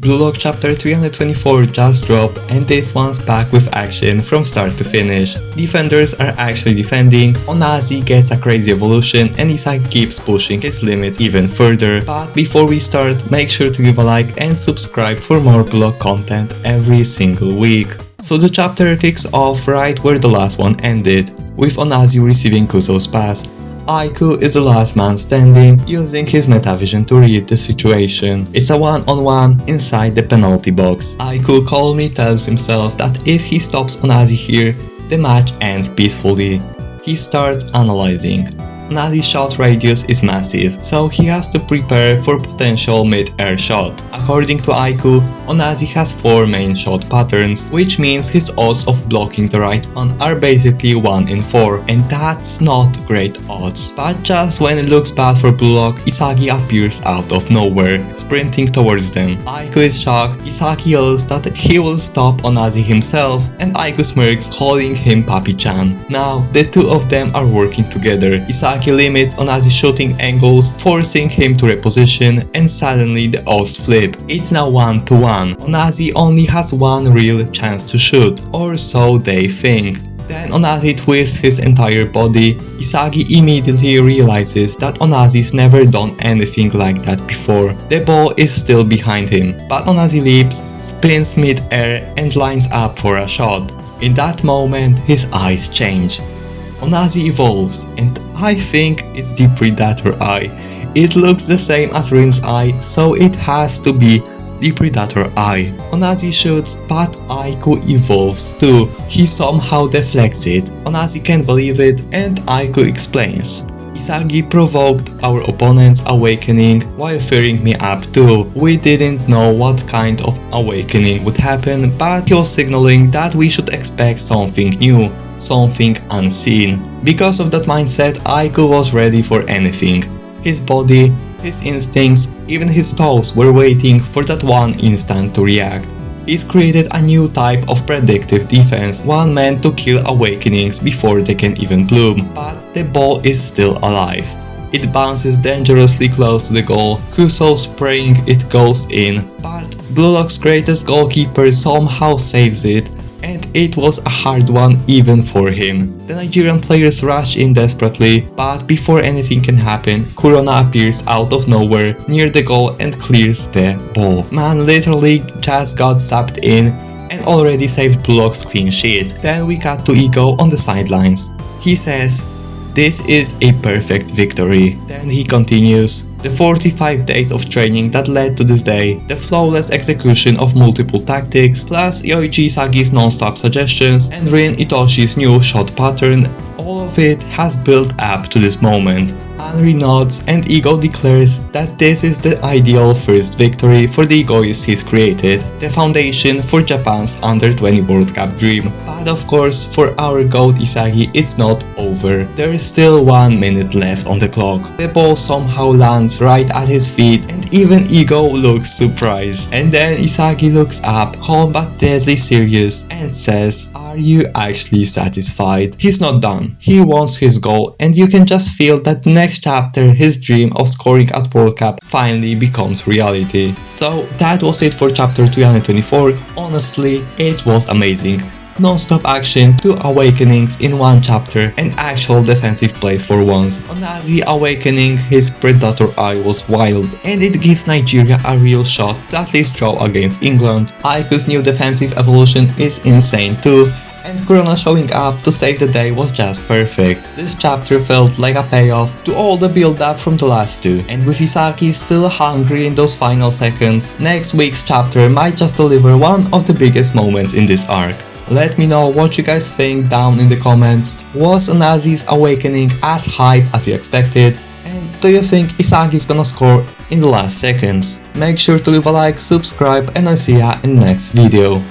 Blue Lock chapter 324 just dropped and this one's packed with action from start to finish. Defenders are actually defending, Onazi gets a crazy evolution and Isagi keeps pushing his limits even further. But before we start, make sure to give a like and subscribe for more Blue Lock content every single week. So the chapter kicks off right where the last one ended, with Onazi receiving Kuzo's pass. Aiku is the last man standing, using his metavision to read the situation. It's a one-on-one inside the penalty box. Aiku calmly tells himself that if he stops Onazi here, the match ends peacefully. He starts analyzing. Onazi's shot radius is massive, so he has to prepare for potential mid-air shot. According to Aiku, Onazi has 4 main shot patterns, which means his odds of blocking the right one are basically 1 in 4, and that's not great odds. But just when it looks bad for Blue Lock, Isagi appears out of nowhere, sprinting towards them. Aiku is shocked, Isagi yells that he will stop Onazi himself, and Aiku smirks, calling him Papi-chan. Now, the two of them are working together. Isagi limits Onazi's shooting angles, forcing him to reposition, and suddenly the odds flip. It's now 1-1. Onazi only has one real chance to shoot, or so they think. Then Onazi twists his entire body. Isagi immediately realizes that Onazi's never done anything like that before. The ball is still behind him, but Onazi leaps, spins mid-air, and lines up for a shot. In that moment, his eyes change. Onazi evolves, and I think it's the Predator Eye. It looks the same as Rin's eye, so it has to be the Predator Eye. Onazi shoots, but Aiku evolves too. He somehow deflects it. Onazi can't believe it, and Aiku explains. Isagi provoked our opponent's awakening while fearing me up too. We didn't know what kind of awakening would happen, but he was signaling that we should expect something new, something unseen. Because of that mindset, Aiku was ready for anything. His body, his instincts, even his toes were waiting for that one instant to react. He's created a new type of predictive defense, one meant to kill awakenings before they can even bloom. But the ball is still alive. It bounces dangerously close to the goal, Kuzo spraying it goes in, but Blue Lock's greatest goalkeeper somehow saves it, and it was a hard one even for him. The Nigerian players rush in desperately, but before anything can happen, Kurona appears out of nowhere near the goal and clears the ball. Man literally just got zapped in and already saved Blue Lock's clean sheet. Then we cut to Ego on the sidelines. He says, "This is a perfect victory." Then he continues, "The 45 days of training that led to this day, the flawless execution of multiple tactics, plus Yoichi Isagi's non-stop suggestions and Rin Itoshi's new shot pattern, all of it has built up to this moment." Henry nods and Ego declares that this is the ideal first victory for the Egoist he's created, the foundation for Japan's Under-20 World Cup dream. But of course, for our GOAT Isagi, it's not over. There is still 1 minute left on the clock. The ball somehow lands right at his feet and even Ego looks surprised. And then Isagi looks up, calm but deadly serious, and says, "Are you actually satisfied?" He's not done. He wants his goal, and you can just feel that next chapter his dream of scoring at World Cup finally becomes reality. So that was it for chapter 324. Honestly, it was amazing. Non-stop action, 2 awakenings in 1 chapter, and actual defensive plays for once. Onazi awakening his Predator Eye was wild, and it gives Nigeria a real shot to at least draw against England. Aiku's new defensive evolution is insane too, and Kurona showing up to save the day was just perfect. This chapter felt like a payoff to all the build-up from the last 2, and with Isagi still hungry in those final seconds, next week's chapter might just deliver one of the biggest moments in this arc. Let me know what you guys think down in the comments. Was Onazi's awakening as hype as you expected? And do you think Isagi's gonna score in the last seconds? Make sure to leave a like, subscribe, and I'll see ya in the next video.